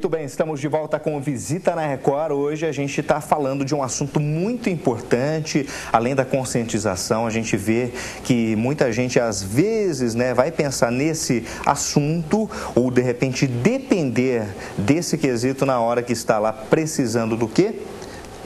Muito bem, estamos de volta com Visita na Record. Hoje a gente está falando de um assunto muito importante. Além da conscientização, a gente vê que muita gente às vezes vai pensar nesse assunto ou de repente depender desse quesito na hora que está lá precisando do quê?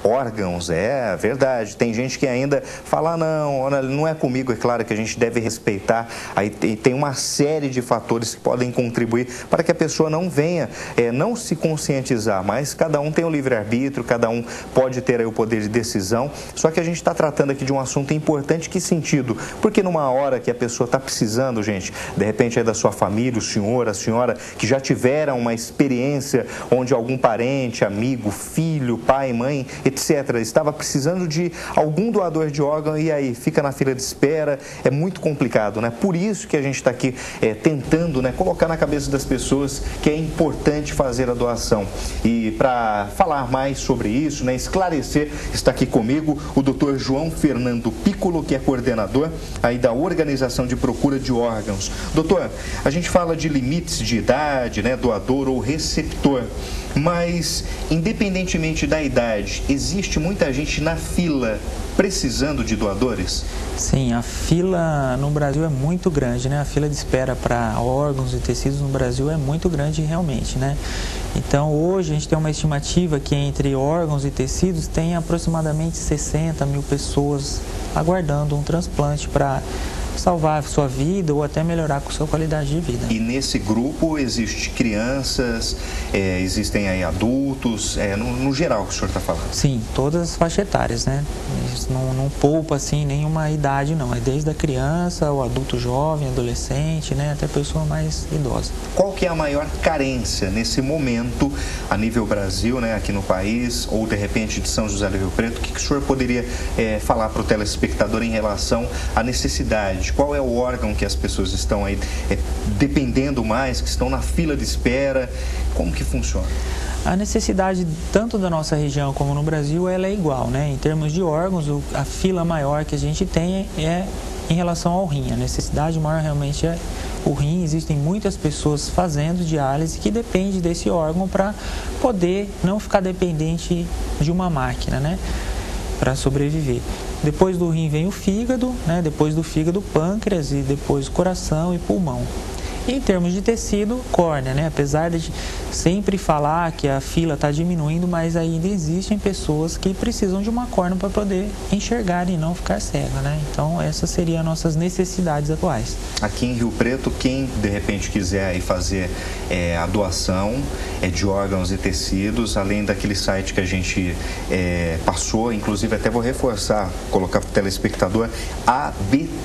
Órgãos, é verdade. Tem gente que ainda fala, não é comigo. É claro que a gente deve respeitar. Aí tem uma série de fatores que podem contribuir para que a pessoa não venha, não se conscientizar, mas cada um tem o livre-arbítrio, cada um pode ter aí o poder de decisão. Só que a gente está tratando aqui de um assunto importante. Que sentido? Porque numa hora que a pessoa está precisando, gente, de repente é da sua família, o senhor, a senhora, que já tiveram uma experiência onde algum parente, amigo, filho, pai, mãe, etc., estava precisando de algum doador de órgão e aí fica na fila de espera, é muito complicado, né? Por isso que a gente está aqui tentando colocar na cabeça das pessoas que é importante fazer a doação. E para falar mais sobre isso, esclarecer, está aqui comigo o Dr. João Fernando Piccolo, que é coordenador aí da Organização de Procura de Órgãos. Doutor, a gente fala de limites de idade, doador ou receptor, mas independentemente da idade, existe muita gente na fila precisando de doadores? Sim, a fila no Brasil é muito grande, A fila de espera para órgãos e tecidos no Brasil é muito grande realmente, Então, hoje a gente tem uma estimativa que entre órgãos e tecidos tem aproximadamente 60 mil pessoas aguardando um transplante para salvar a sua vida ou até melhorar com a sua qualidade de vida. E nesse grupo existe crianças, existem aí adultos, no geral que o senhor está falando? Sim, todas as faixas etárias, Isso não poupa assim nenhuma idade não, é desde a criança, o adulto jovem, adolescente, até pessoa mais idosa. Qual que é a maior carência nesse momento a nível Brasil, aqui no país, ou de repente de São José do Rio Preto? O que o senhor poderia falar para o telespectador em relação à necessidade? Qual é o órgão que as pessoas estão aí dependendo mais, que estão na fila de espera? Como que funciona? A necessidade, tanto da nossa região como no Brasil, ela é igual, Em termos de órgãos, a fila maior que a gente tem é em relação ao rim. A necessidade maior realmente é o rim. Existem muitas pessoas fazendo diálise que dependem desse órgão para poder não ficar dependente de uma máquina, para sobreviver. Depois do rim vem o fígado, depois do fígado, pâncreas e depois o coração e pulmão. E em termos de tecido, córnea, Apesar de sempre falar que a fila está diminuindo, mas ainda existem pessoas que precisam de uma córnea para poder enxergar e não ficar cega, Então, essas seriam as nossas necessidades atuais. Aqui em Rio Preto, quem de repente quiser ir fazer a doação de órgãos e tecidos, além daquele site que a gente passou, inclusive até vou reforçar, colocar para o telespectador, abto.org.br.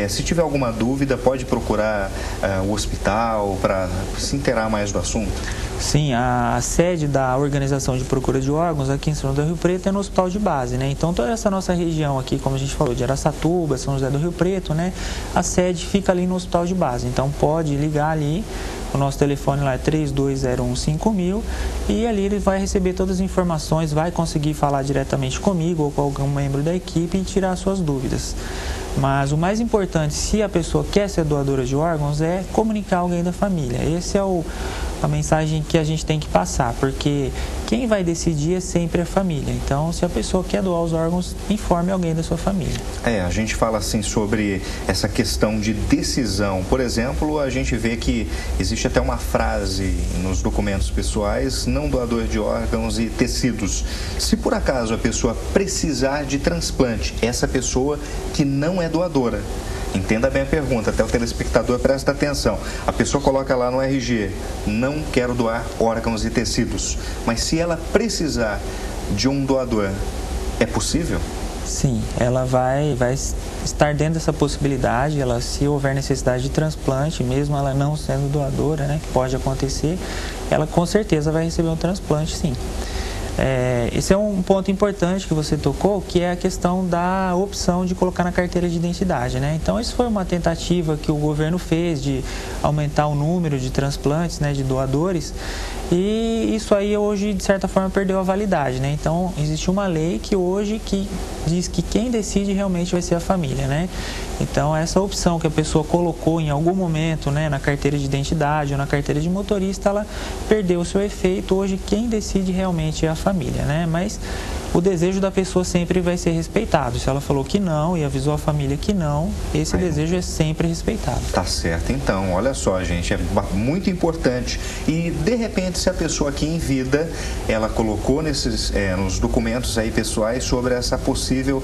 Se tiver alguma dúvida, pode procurar o hospital para se inteirar mais do assunto. Sim, a sede da Organização de Procura de Órgãos aqui em São José do Rio Preto é no Hospital de Base, Então, toda essa nossa região aqui, como a gente falou, de Araçatuba, São José do Rio Preto, A sede fica ali no Hospital de Base. Então, pode ligar ali. O nosso telefone lá é 32015000 e ali ele vai receber todas as informações, vai conseguir falar diretamente comigo ou com algum membro da equipe e tirar suas dúvidas. Mas o mais importante, se a pessoa quer ser doadora de órgãos, é comunicar alguém da família. Essa é a mensagem que a gente tem que passar, porque quem vai decidir é sempre a família. Então, se a pessoa quer doar os órgãos, informe alguém da sua família. A gente fala assim sobre essa questão de decisão. Por exemplo, a gente vê que existe até uma frase nos documentos pessoais: não doador de órgãos e tecidos. Se por acaso a pessoa precisar de transplante, essa pessoa que não é doadora, entenda bem a pergunta, até o telespectador presta atenção. A pessoa coloca lá no RG: não quero doar órgãos e tecidos. Mas se ela precisar de um doador, é possível? Sim, ela vai estar dentro dessa possibilidade. Se houver necessidade de transplante, mesmo ela não sendo doadora, que pode acontecer, ela com certeza vai receber um transplante, sim. Esse é um ponto importante que você tocou, que é a questão da opção de colocar na carteira de identidade, né? Então, isso foi uma tentativa que o governo fez de aumentar o número de transplantes, né, de doadores, e isso aí hoje, de certa forma, perdeu a validade, né? Então, existe uma lei que hoje diz que quem decide realmente vai ser a família, né? Então, essa opção que a pessoa colocou em algum momento, né, na carteira de identidade ou na carteira de motorista, ela perdeu o seu efeito. Hoje, quem decide realmente é a família, né? Mas o desejo da pessoa sempre vai ser respeitado. Se ela falou que não e avisou a família que não, esse desejo é sempre respeitado. Tá certo. Então, olha só, gente, é muito importante. E, de repente, se a pessoa aqui em vida, ela colocou nos documentos aí pessoais sobre essa possível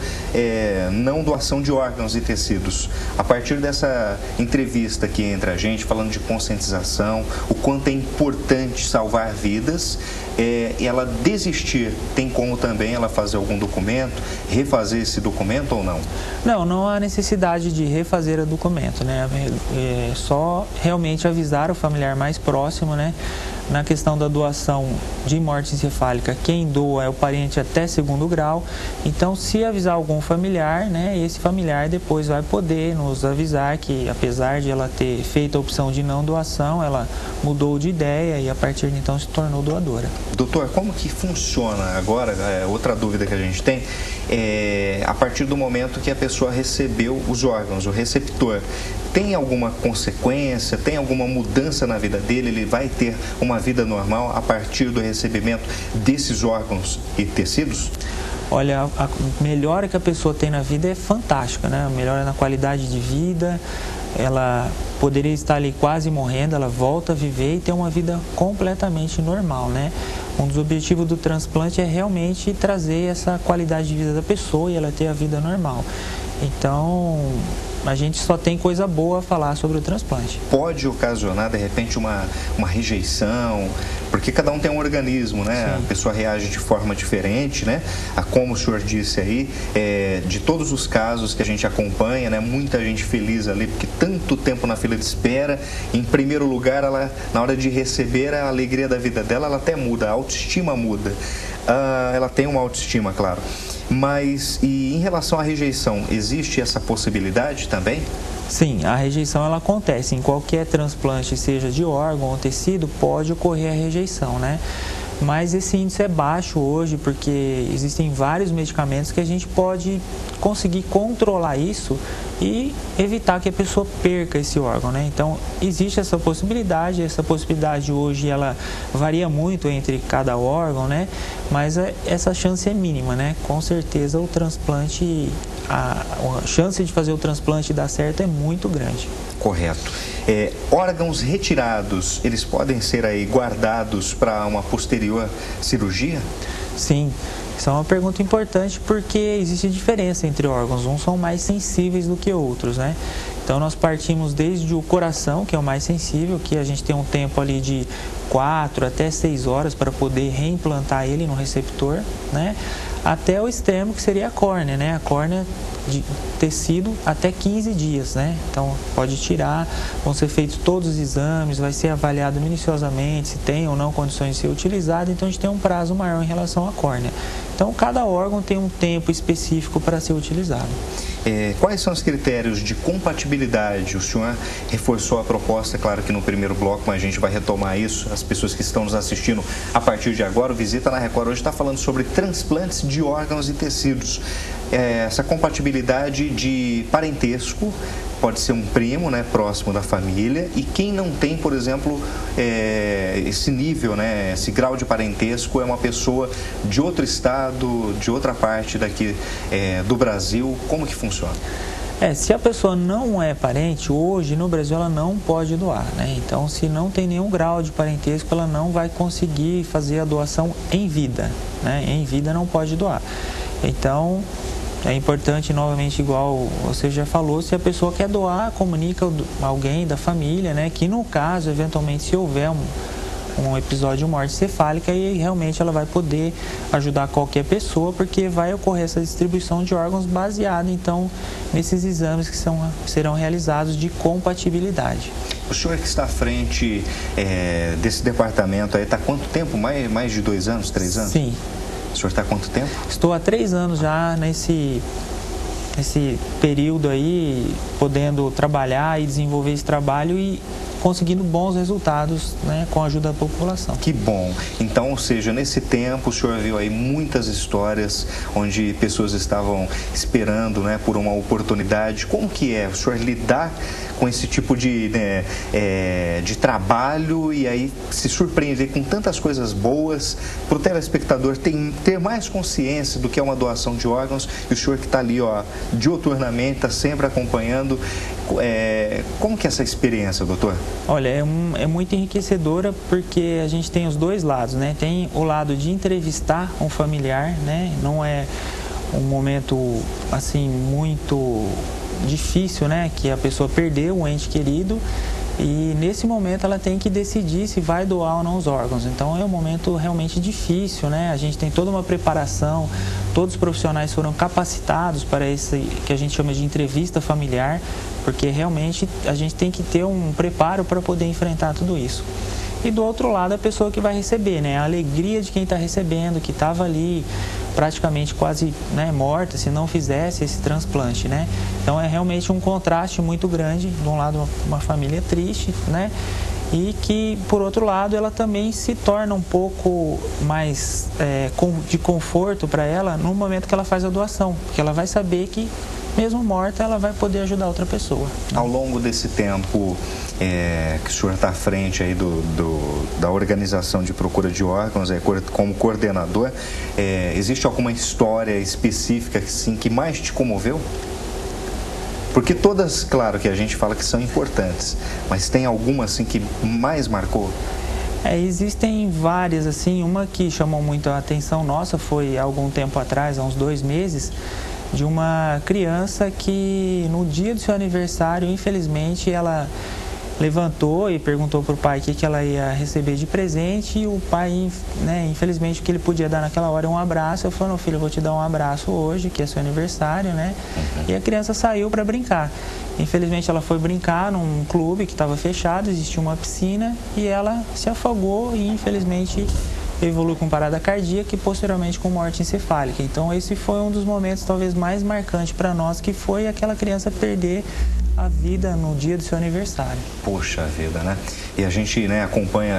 não doação de órgãos e tecidos. A partir dessa entrevista aqui entre a gente, falando de conscientização, o quanto é importante salvar vidas, ela desistir, tem como também ela fazer algum documento, refazer esse documento ou não? Não há necessidade de refazer o documento, né? É só realmente avisar o familiar mais próximo, né? Na questão da doação de morte encefálica, quem doa é o parente até 2º grau. Então, se avisar algum familiar, né, esse familiar depois vai poder nos avisar que, apesar de ela ter feito a opção de não doação, ela mudou de ideia e a partir de então se tornou doadora. Doutor, como que funciona agora? Outra dúvida que a gente tem a partir do momento que a pessoa recebeu os órgãos, o receptor, tem alguma consequência, tem alguma mudança na vida dele? Ele vai ter uma vida normal a partir do recebimento desses órgãos e tecidos? Olha, a melhora que a pessoa tem na vida é fantástica, né? A melhora na qualidade de vida, ela poderia estar ali quase morrendo, ela volta a viver e ter uma vida completamente normal, né? Um dos objetivos do transplante é realmente trazer essa qualidade de vida da pessoa e ela ter a vida normal. Então, a gente só tem coisa boa a falar sobre o transplante. Pode ocasionar, de repente, uma rejeição, porque cada um tem um organismo, né? Sim. A pessoa reage de forma diferente, né? Como o senhor disse aí, de todos os casos que a gente acompanha, né? Muita gente feliz ali, porque tanto tempo na fila de espera. Em primeiro lugar, ela, na hora de receber a alegria da vida dela, ela até muda, a autoestima muda. Ela tem uma autoestima, claro. Mas, e em relação à rejeição, existe essa possibilidade também? Sim, a rejeição ela acontece. Em qualquer transplante, seja de órgão ou tecido, pode ocorrer a rejeição, né? Mas esse índice é baixo hoje porque existem vários medicamentos que a gente pode conseguir controlar isso e evitar que a pessoa perca esse órgão, né? Então, existe essa possibilidade hoje ela varia muito entre cada órgão, né? Mas essa chance é mínima, né? Com certeza o transplante, a chance de fazer o transplante dar certo é muito grande. Correto. Órgãos retirados, eles podem ser aí guardados para uma posterior cirurgia? Sim, isso é uma pergunta importante porque existe diferença entre órgãos, uns são mais sensíveis do que outros, né? Então nós partimos desde o coração, que é o mais sensível, que a gente tem um tempo ali de 4 até 6 horas para poder reimplantar ele no receptor, né? Até o extremo, que seria a córnea, né? A córnea de tecido até 15 dias, né? Então pode tirar, vão ser feitos todos os exames, vai ser avaliado minuciosamente se tem ou não condições de ser utilizado, então a gente tem um prazo maior em relação à córnea. Então cada órgão tem um tempo específico para ser utilizado. Quais são os critérios de compatibilidade? O senhor reforçou a proposta, claro que no primeiro bloco, mas a gente vai retomar isso. As pessoas que estão nos assistindo a partir de agora, o Visita na Record hoje está falando sobre transplantes de órgãos e tecidos. Essa compatibilidade de parentesco, pode ser um primo, né, próximo da família, e quem não tem, por exemplo, esse nível, né, esse grau de parentesco é uma pessoa de outro estado, de outra parte daqui do Brasil, como que funciona? Se a pessoa não é parente, hoje no Brasil ela não pode doar, né? Então, se não tem nenhum grau de parentesco, ela não vai conseguir fazer a doação em vida, né? Em vida não pode doar. Então, é importante, novamente, igual você já falou, se a pessoa quer doar, comunica alguém da família, né? Que no caso, eventualmente, se houver um episódio de morte cefálica, e realmente ela vai poder ajudar qualquer pessoa, porque vai ocorrer essa distribuição de órgãos baseada, então, nesses exames que serão realizados de compatibilidade. O senhor que está à frente desse departamento aí, está há quanto tempo? Mais de 2 anos, 3 anos? Sim. O senhor está há quanto tempo? Estou há 3 anos já nesse período aí, podendo trabalhar e desenvolver esse trabalho e conseguindo bons resultados, né, com a ajuda da população. Que bom. Então, ou seja, nesse tempo o senhor viu aí muitas histórias onde pessoas estavam esperando, né, por uma oportunidade. Como que é o senhor lidar com esse tipo de trabalho e aí se surpreender com tantas coisas boas, para o telespectador ter mais consciência do que é uma doação de órgãos, e o senhor que está ali, ó, diuturnamente, está sempre acompanhando. Como que é essa experiência, doutor? Olha, é muito enriquecedora, porque a gente tem os dois lados, né? Tem o lado de entrevistar um familiar, né? Não é um momento, assim, muito difícil, né? Que a pessoa perdeu um ente querido e nesse momento ela tem que decidir se vai doar ou não os órgãos. Então é um momento realmente difícil, né? A gente tem toda uma preparação, todos os profissionais foram capacitados para esse que a gente chama de entrevista familiar, porque realmente a gente tem que ter um preparo para poder enfrentar tudo isso. E do outro lado, a pessoa que vai receber, né? A alegria de quem está recebendo, que estava ali praticamente quase, né, morta se não fizesse esse transplante, né? Então é realmente um contraste muito grande. De um lado, uma família triste, né? E que, por outro lado, ela também se torna um pouco mais de conforto para ela no momento que ela faz a doação, porque ela vai saber que, mesmo morta, ela vai poder ajudar outra pessoa. Ao longo desse tempo que o senhor está à frente aí da organização de procura de órgãos, como coordenador, existe alguma história específica assim, que mais te comoveu? Porque todas, claro que a gente fala que são importantes, mas tem alguma assim que mais marcou? Existem várias, assim, uma que chamou muito a atenção nossa foi há algum tempo atrás, há uns 2 meses, de uma criança que no dia do seu aniversário, infelizmente, ela levantou e perguntou para o pai o que ela ia receber de presente, e o pai, né, infelizmente, o que ele podia dar naquela hora é um abraço. Eu falei: "Não, filho, eu vou te dar um abraço hoje, que é seu aniversário, né?" E a criança saiu para brincar. Infelizmente, ela foi brincar num clube que estava fechado, existia uma piscina, e ela se afogou e, infelizmente, evoluiu com parada cardíaca e posteriormente com morte encefálica. Então esse foi um dos momentos talvez mais marcantes para nós, que foi aquela criança perder a vida no dia do seu aniversário. Poxa vida, né? E a gente, né, acompanha,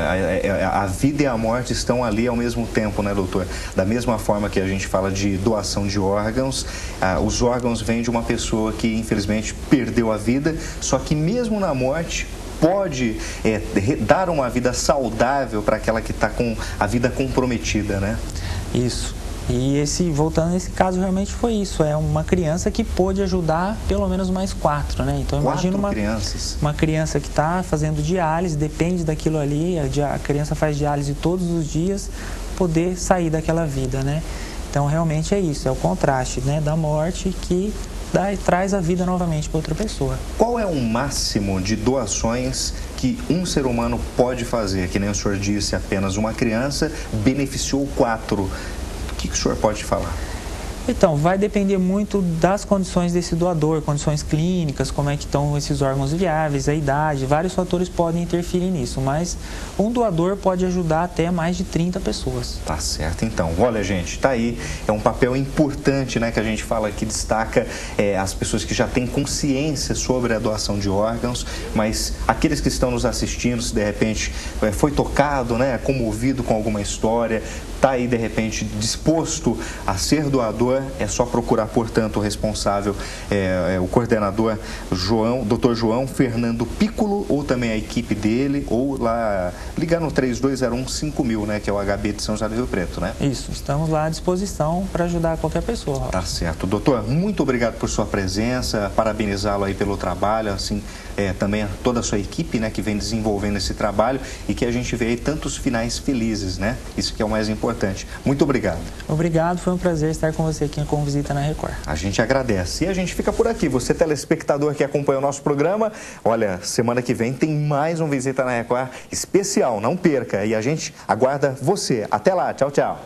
a vida e a morte estão ali ao mesmo tempo, né, doutor? Da mesma forma que a gente fala de doação de órgãos, os órgãos vêm de uma pessoa que infelizmente perdeu a vida, só que mesmo na morte pode dar uma vida saudável para aquela que está com a vida comprometida, né? Isso. E voltando nesse caso, realmente foi isso. É uma criança que pôde ajudar pelo menos mais 4, né? Então imagina uma criança que está fazendo diálise, depende daquilo ali, a criança faz diálise todos os dias, poder sair daquela vida, né? Então realmente é isso, é o contraste, né, da morte que traz a vida novamente para outra pessoa. Qual é o máximo de doações que um ser humano pode fazer? Que nem o senhor disse, apenas uma criança beneficiou 4. O que o senhor pode falar? Então, vai depender muito das condições desse doador, condições clínicas, como é que estão esses órgãos viáveis, a idade, vários fatores podem interferir nisso, mas um doador pode ajudar até mais de 30 pessoas. Tá certo, então. Olha, gente, tá aí, é um papel importante, né, que a gente fala aqui, destaca as pessoas que já têm consciência sobre a doação de órgãos, mas aqueles que estão nos assistindo, se de repente foi tocado, né, comovido com alguma história, tá aí de repente disposto a ser doador, é só procurar, portanto, o responsável, o coordenador Dr. João Fernando Piccolo, ou também a equipe dele, ou lá ligar no 3201-5000, né, que é o HB de São José do Rio Preto, né? Isso, estamos lá à disposição para ajudar qualquer pessoa. Tá certo. Doutor, muito obrigado por sua presença, parabenizá-lo aí pelo trabalho, assim, também toda a sua equipe, né, que vem desenvolvendo esse trabalho, e que a gente vê aí tantos finais felizes, né? Isso que é o mais importante. Muito obrigado. Obrigado, foi um prazer estar com você aqui com Visita na Record. A gente agradece. E a gente fica por aqui. Você, telespectador que acompanha o nosso programa, olha, semana que vem tem mais um Visita na Record especial, não perca. E a gente aguarda você. Até lá, tchau, tchau.